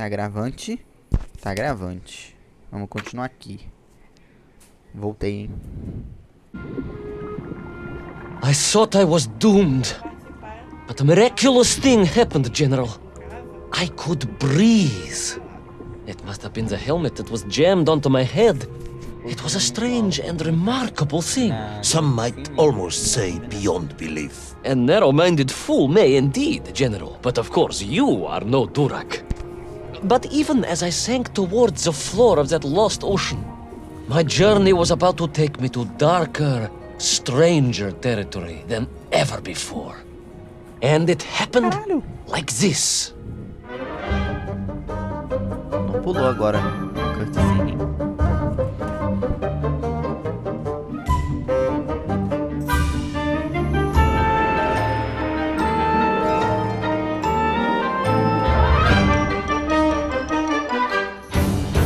Tá gravante? Tá gravante. Vamos continuar aqui. Voltei, hein? I thought I was doomed. But a miraculous thing happened, General. I could breathe. It must have been the helmet that was jammed onto my head. It was a strange and remarkable thing. Some might almost say beyond belief. A narrow-minded fool may indeed, General. But of course, you are no Durak. But even as I sank towards the floor of that lost ocean, my journey was about to take me to darker, stranger territory than ever before. And it happened like this. Não pulou agora. Cutscene.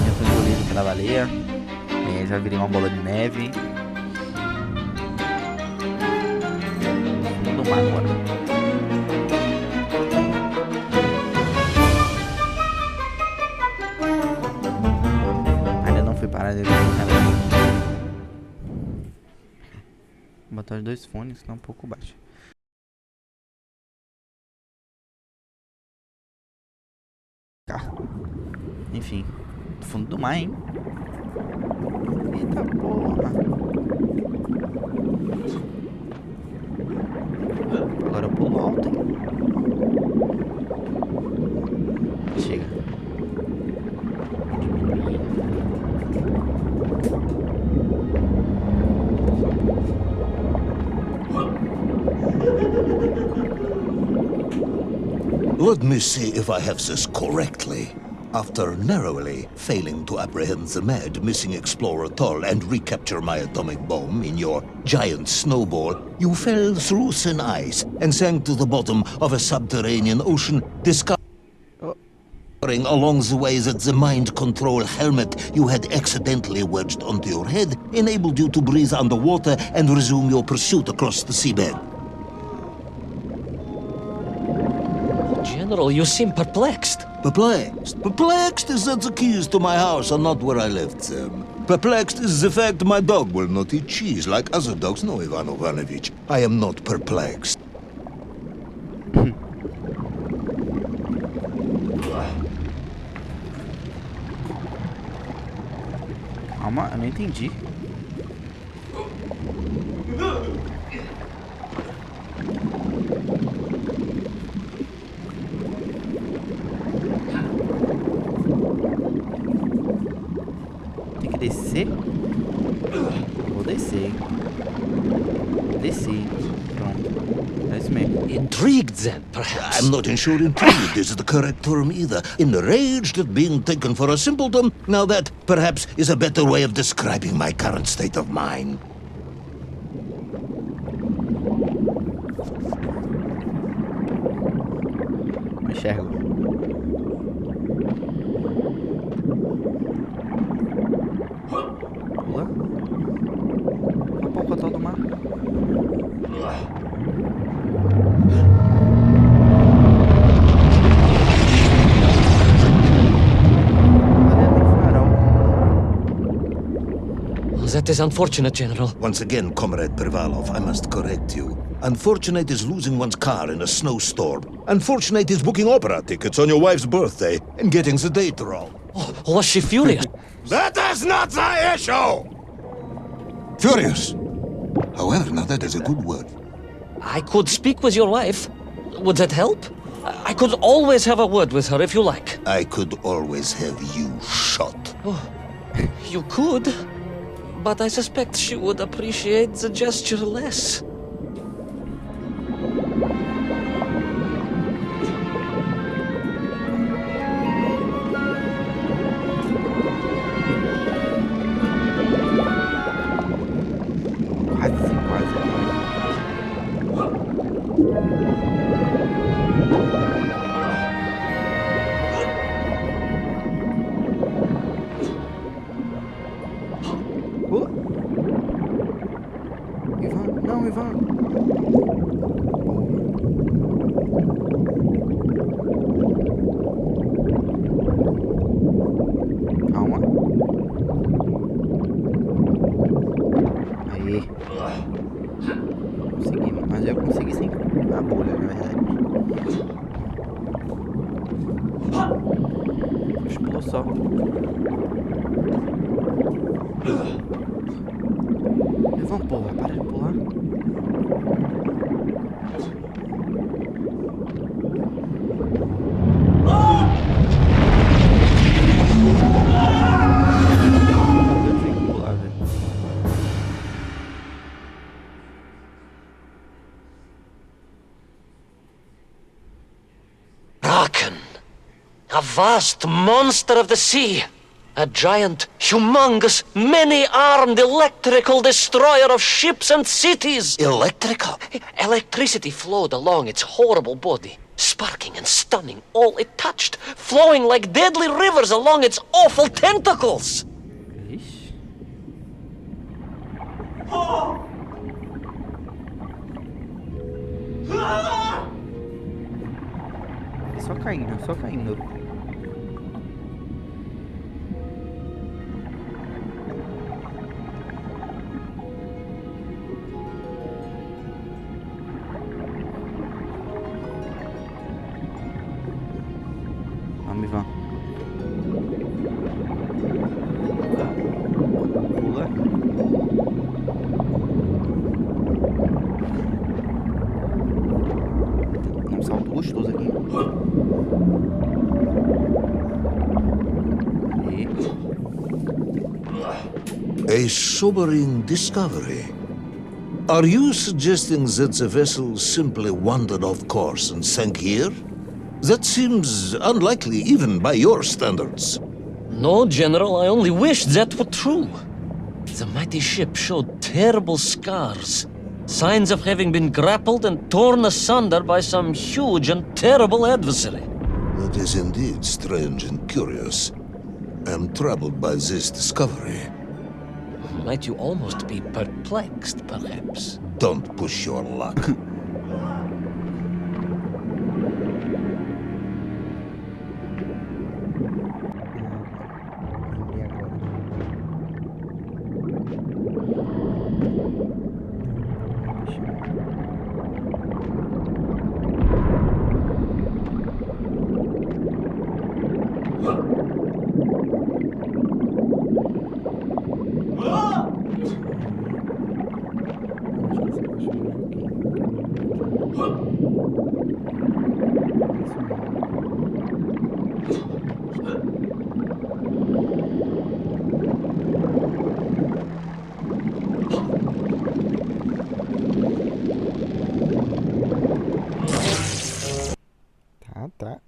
Já fui engolido pela baleia. Já virei uma bola de neve. No mar agora. Fui parar de vou botar os dois fones que tá um pouco baixo. Tá. Enfim, do fundo do mar, hein? Eita porra. Agora eu pulo alto, hein? Chega. Let me see if I have this correctly. After narrowly failing to apprehend the mad missing explorer Toll and recapture my atomic bomb in your giant snowball, you fell through thin ice and sank to the bottom of a subterranean ocean, discovering along the way that the mind control helmet you had accidentally wedged onto your head enabled you to breathe underwater and resume your pursuit across the seabed. General, you seem perplexed. Perplexed? Perplexed is that the keys to my house are not where I left them. Perplexed is the fact my dog will not eat cheese like other dogs. No, Ivan Ivanovich, I am not perplexed. Calma, eu não entendi. Tem que descer? Vou descer, hein? Desci. Pronto. É isso mesmo. Intrigued then, perhaps? I'm not sure intrigued is the correct term either. Enraged at being taken for a simpleton? Now that, perhaps, is a better way of describing my current state of mind. Não enxergo. Pula. Um pouco atrás do mar. That is unfortunate, General. Once again, Comrade Pervalov, I must correct you. Unfortunate is losing one's car in a snowstorm. Unfortunate is booking opera tickets on your wife's birthday and getting the date wrong. Oh, was she furious? That is not the issue! Furious. However, now that is a good word. I could speak with your wife. Would that help? I could always have a word with her if you like. I could always have you shot. Oh, you could. But I suspect she would appreciate the gesture less. Ivan, não, Ivan. Pulou só. Vamos pular, para de pular. A vast monster of the sea. A giant, humongous, many-armed electrical destroyer of ships and cities. Electrical? Electricity flowed along its horrible body, sparking and stunning all it touched, flowing like deadly rivers along its awful tentacles. Ixi. Só caindo, só caindo. Vamos, Ivan. Pula. Um salto gostoso aqui. A sobering discovery. Are you suggesting that the vessel simply wandered off course and sank here? That seems unlikely even by your standards. No, General, I only wish that were true. The mighty ship showed terrible scars, signs of having been grappled and torn asunder by some huge and terrible adversary. That is indeed strange and curious. I am troubled by this discovery. Might you almost be perplexed, perhaps? Don't push your luck. Tá.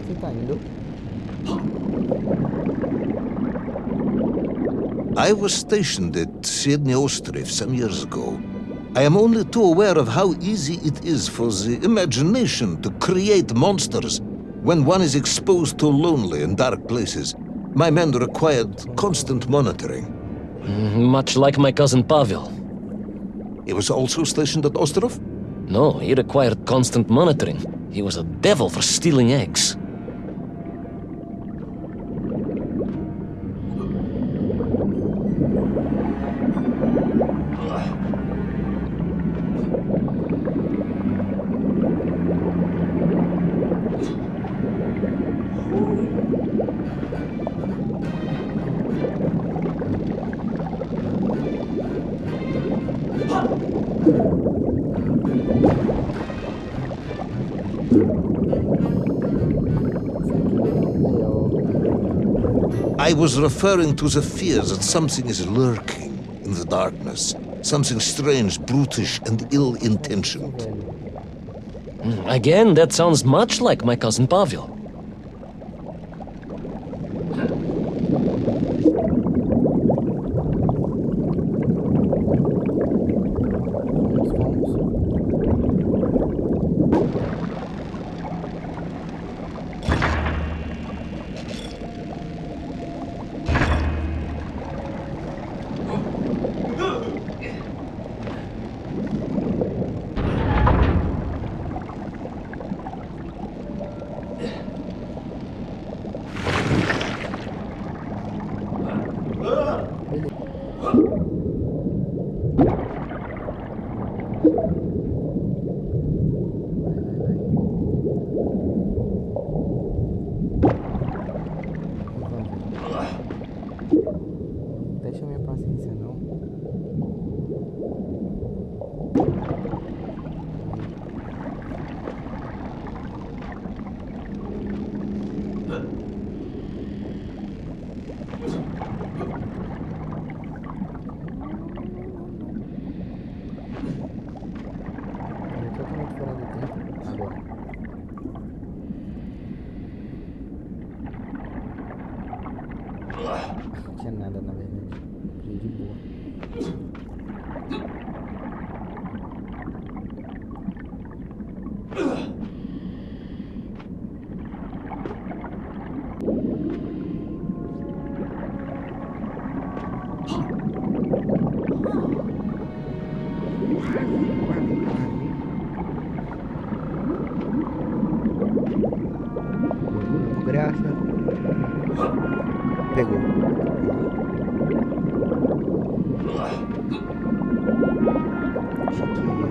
Você tá indo? I was stationed at Sydney Ostrov some years ago. I am only too aware of how easy it is for the imagination to create monsters when one is exposed to lonely and dark places. My men required constant monitoring. Much like my cousin Pavel. He was also stationed at Ostrov? No, he required constant monitoring. He was a devil for stealing eggs. I was referring to the fear that something is lurking in the darkness. Something strange, brutish, and ill-intentioned. Again, that sounds much like my cousin Pavel. Deixa minha paciência, não. Não tinha nada, na verdade. Fui de boa. Graça. Pegou. Achei que ia.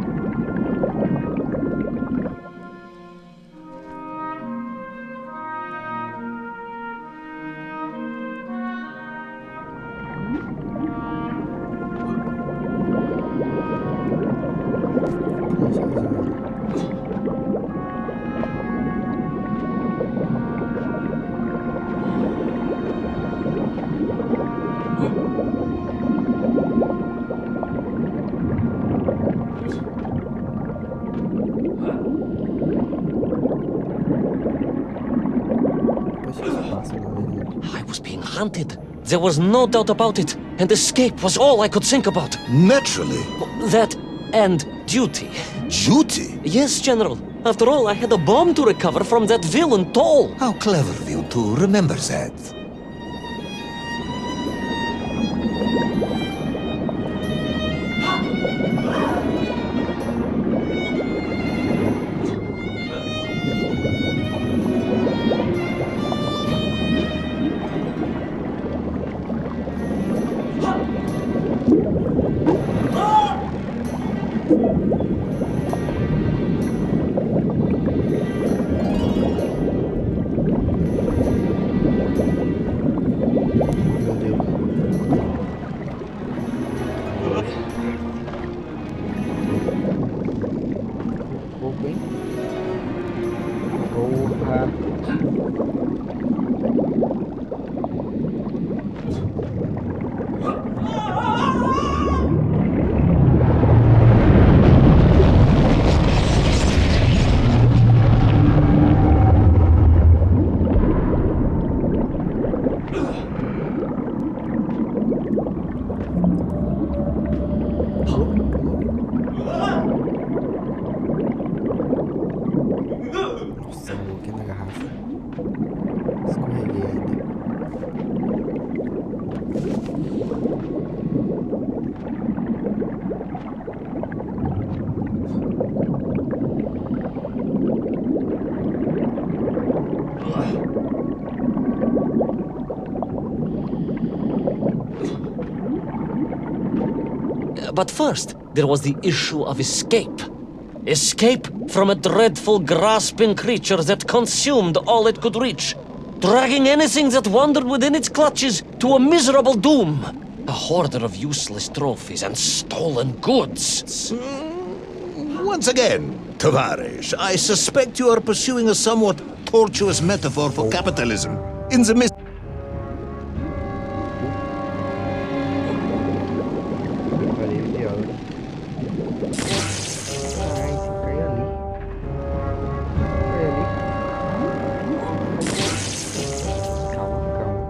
I was being hunted. There was no doubt about it. And escape was all I could think about. Naturally. That and duty. Duty? Yes, General. After all, I had a bomb to recover from that villain Toll. How clever of you to remember that. But first, there was the issue of escape. Escape from a dreadful, grasping creature that consumed all it could reach, dragging anything that wandered within its clutches to a miserable doom. A hoarder of useless trophies and stolen goods. Once again, Tavares, I suspect you are pursuing a somewhat tortuous metaphor for capitalism. In the midst... Valeu, ideal. Ai, cai ali. Cai ali. Calma, calma.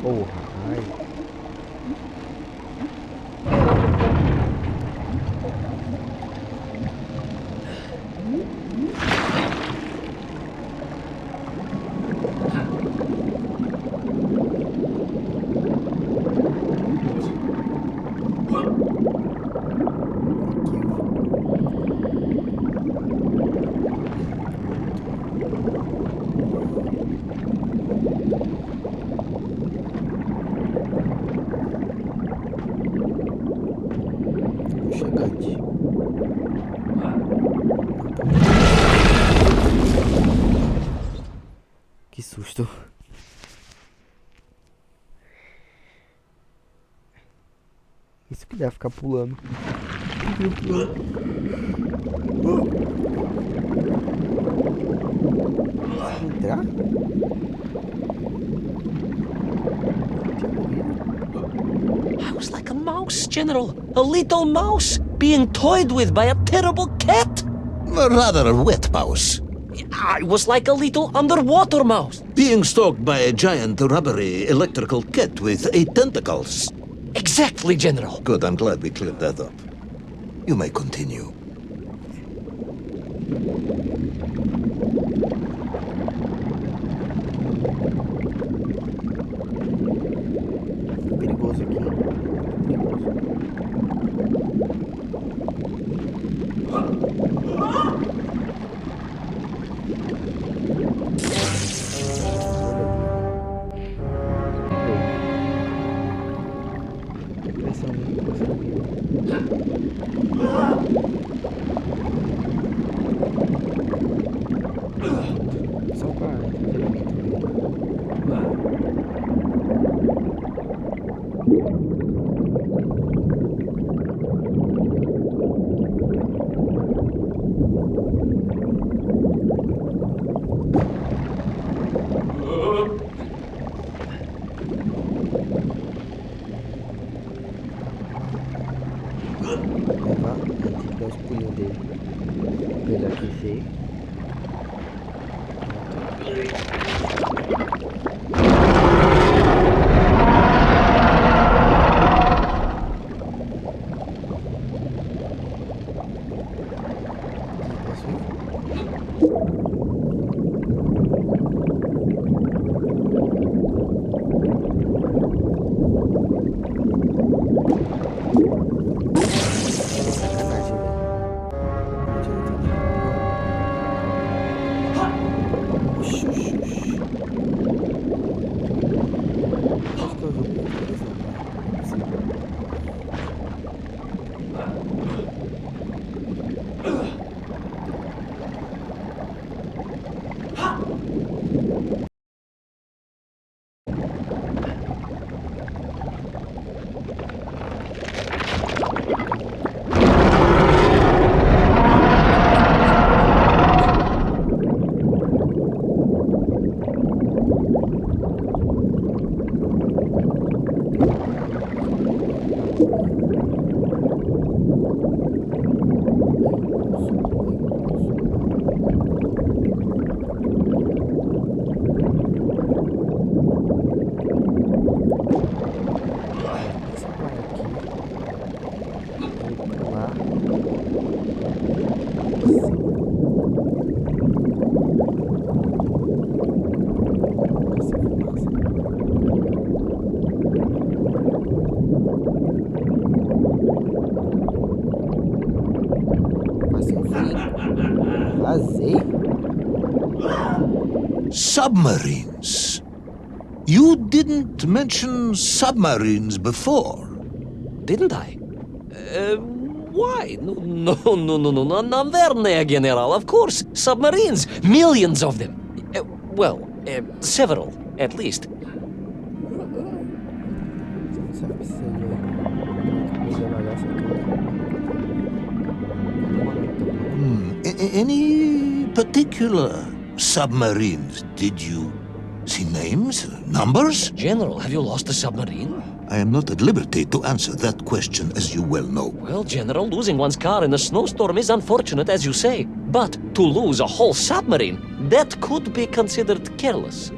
Porra, ai. Chegante. Que susto. Isso que deve ficar pulando. Entrar? I was like a mouse, General. A little mouse being toyed with by a terrible cat. Rather a wet mouse. I was like a little underwater mouse. Being stalked by a giant rubbery electrical cat with 8 tentacles. Exactly, General. Good, I'm glad we cleared that up. You may continue. Perigoso aqui. Só para levar, tem que dar os pulinhos dele pra ele aquecer. Sacanagem, velho. Oxi, oxi, oxi. Acho que eu vou pra televisão, submarines. You didn't mention submarines before. Didn't I? Why? No, Naverne, General, of course. Submarines. Millions of them. Several, at least. Sabe se ele devagar Any particular submarines? Did you see names, numbers? General, have you lost a submarine? I am not at liberty to answer that question, as you well know. Well, General, losing one's car in a snowstorm is unfortunate, as you say. But to lose a whole submarine, that could be considered careless.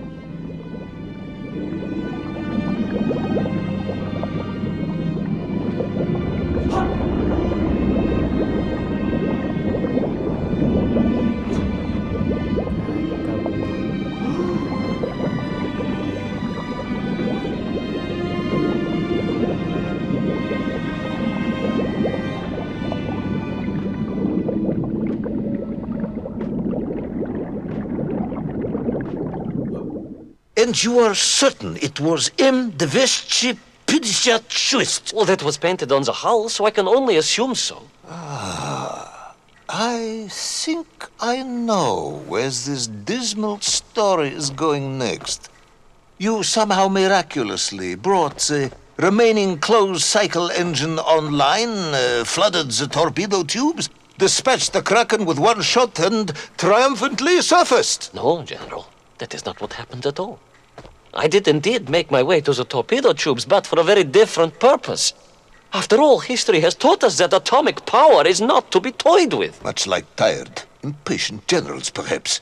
And you are certain it was M. Deveschi Pidishat. Well, that was painted on the hull, so I can only assume so. I think I know where this dismal story is going next. You somehow miraculously brought the remaining closed cycle engine online, flooded the torpedo tubes, dispatched the Kraken with one shot, and triumphantly surfaced. No, General, that is not what happened at all. I did indeed make my way to the torpedo tubes, but for a very different purpose. After all, history has taught us that atomic power is not to be toyed with. Much like tired, impatient generals, perhaps.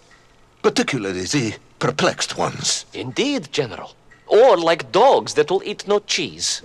Particularly the perplexed ones. Indeed, General. Or like dogs that will eat no cheese.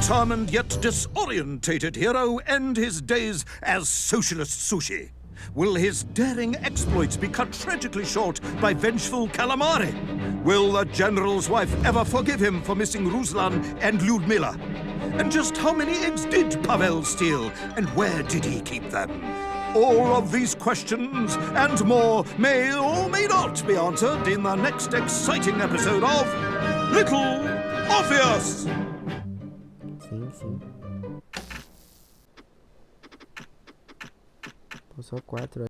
Determined yet disorientated hero end his days as socialist sushi? Will his daring exploits be cut tragically short by vengeful calamari? Will the general's wife ever forgive him for missing Ruslan and Lyudmila? And just how many eggs did Pavel steal, and where did he keep them? All of these questions and more may or may not be answered in the next exciting episode of Little Orpheus! Sim. Pô, só 4.